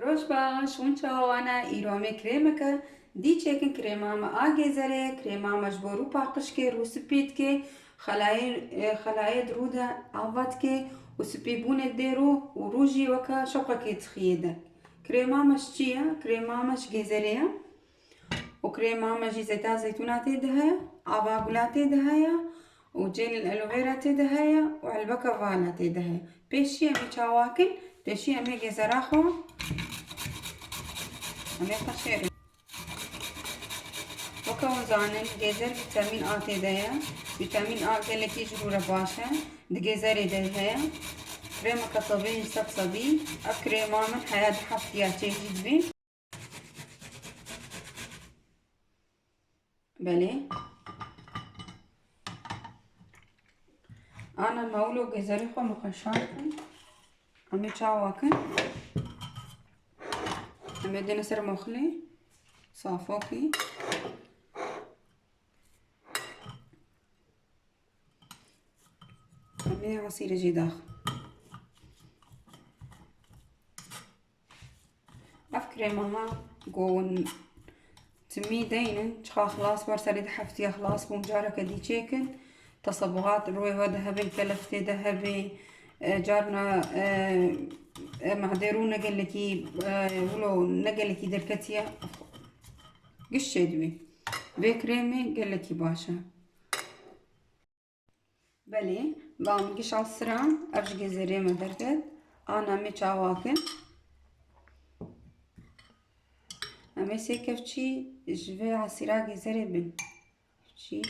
باش ونشاو انا ايرامي كريمك دي تشيكن كريمه ما اجيزره كريمه مجبورو باقشكي روسبيتكي خلايا درودها عواتكي وسبيبون الديرو وروجي وكا شوقكي تخيدك كريمه مشتيه كريمه مش جيزريه وكريمه مجي زيتا زيتونات دهيا عباقولات دهيا وجيل الالوفيرا تدهيا وعلبكه فانا تدهيا بيشي امي شاواكل تشي امي جزراخو امي قشير وكون زانن جزر فيتامين آ تدهيا فيتامين آ كلكي جرورة باشا دجزر دهيا كريمة كطبيعي صبصبي أكريمة من حياة حفتيا تجيب بي بلي أنا مولو جزري خو مخشاكن أمي شاواكن أمي دينا سر مخلي صافوكي أمي عصير جداخ أفكريمها قون تمي دينن شخا خلاص ورسالي دحفتي خلاص بمجارة كدي تشيكن تصبغات روي وذهبي كلفتي ذهبي جارنا معديرو نقلكي ولو نقلكي دركتيا قش دوي بكريمي قلكي باشا بلي قام قش عصران افجي زري ما دركت انا مي چاواكن اما سيكفشي جوي عصيراقي زري بن شي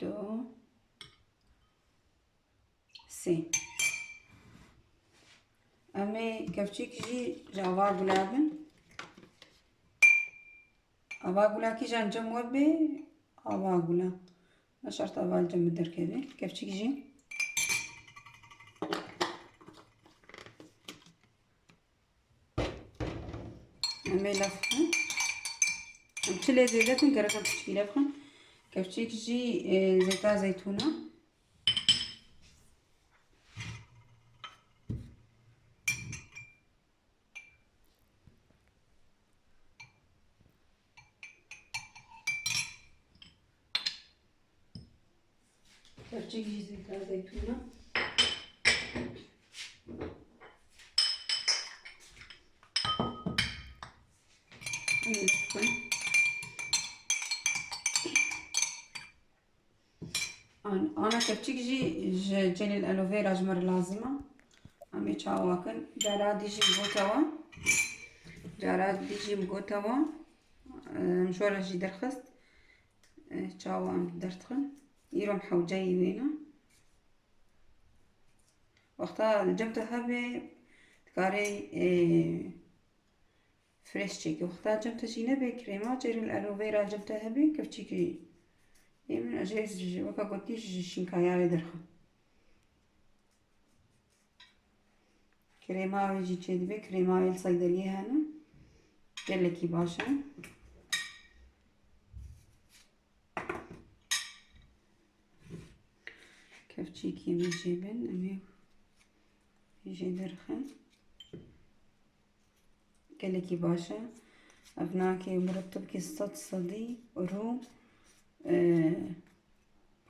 دو سي امي كفشيك جي جاوا قلابن ابا قلا كي جان جموبي ابا قلا نشرت ابا الجم الدركبي كفشيك جي امي لفخن امتلي زيتون كركم تشكي لفخن كفشيك جي زيتا زيتونه كفشيك جي زيتا زيتونه انا كفشيك جي جيلي الالوفيرا جمر لازمه امي چاواكن جارات ديجي بوتوا جارات ديجي بوتوا مشورة جي درخست چاوا ام درتخن يروم حوجي وينا وقتها الجمتة هبي تكاري فريش تشيكي وقتها الجمتة جي نبي كريمة جيري الالوفيرا الجمتة هبي كفتشيكي من اجيز وكا قلتيش شنكايا درخن كريماوي جي تشيدبي كريماوي الصيدلية هنا قالكي باشا كفتشيكي من جبن امي يجي درخن قالكي باشا ابناكي مرتبكي صد صدي ورو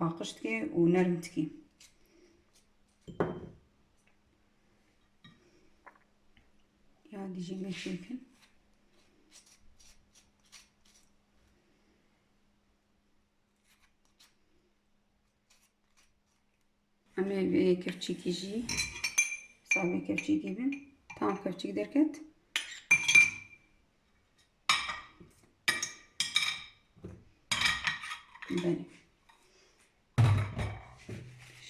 باقشتكي ونرمتكي يا دي جيبي تشيكن امي كفتشيكي جي صابي كفتشيكي بن تام كفتشيك دركت بني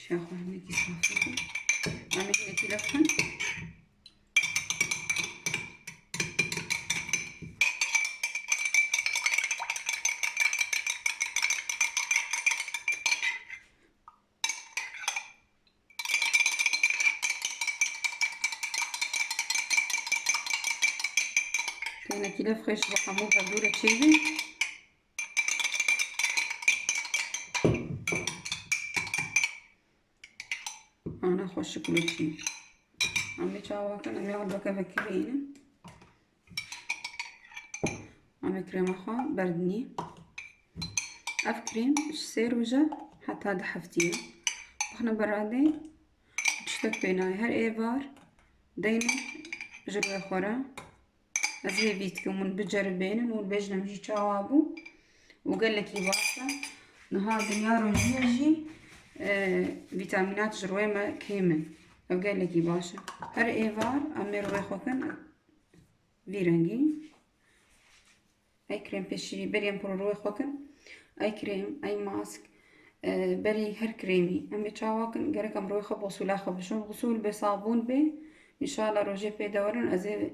شاخو هناكي صافي امي هناكي لفن هناكي لفخش بحمو بردورة تشيبي انا خوش كل شيء عمي چاواکن ئەمێ هەڵبەکە بەکرێنن ئەمێ کرێمە خۆ بەردنی ئەف کرێم سێ ڕۆژە حتا دە هەفتیە بخنە بەرادێ تشتێک پێ نایە هەر ئێوار دەینە ji rûyê xwe re ez vê vîdikê min biceribênin û bêjin jî çawa bû û gelekî baş e niha dinya rojiyê jî vîtamînat ji rûyê me kêm in ev gelekî baş e her êvar em ê rûyê xwe kin vî rengî ey krêm pêşî beriyên pir rûyê xwe kin ey krêm ey mask berî her krêmî em ê çawa kin gerek em rûyê xwe bosûla xwe bişon xusûl bê sabûn bê İnşallah rojê pê de werin ez ê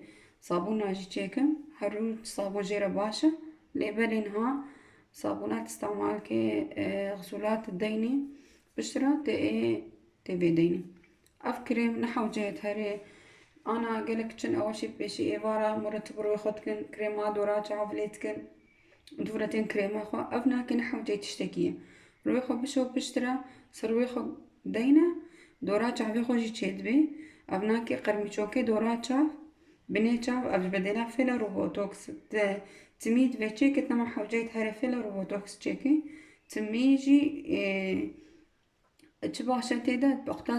sabûna jî çêkim her rûj sabûn jê re baş e lêbelê niha sabûnat îstemal kê xusûlat deynê piştre tê vê deynê ev krêm nehewceyet herê ana gelek çin eweşî pêşî êvara muretib rûyê xwe dikin krêma dora çav lê dikin dûretên krêma xwe ev nake nehewceyê tiştekî ye rûyê xwe bişo piştre ser rûyê xwe deyne dora çavê xwe jî çêdibê ev nake qermîçokê dora çav binê çav ev ji bedêla fêla robotoks timî divê çêkê tema hewceyet here fêla robotoks çêkê timî jî çi baş e têde wexta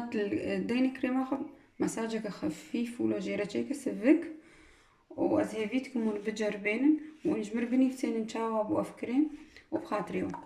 deynê krêma xwe mesajeke xefîf û li jêre çêke sivik û ez hêvî dikim hûn biceribênin û hûn ji mir binivîsînin çawa bû ev krêm û bi xatirê wan.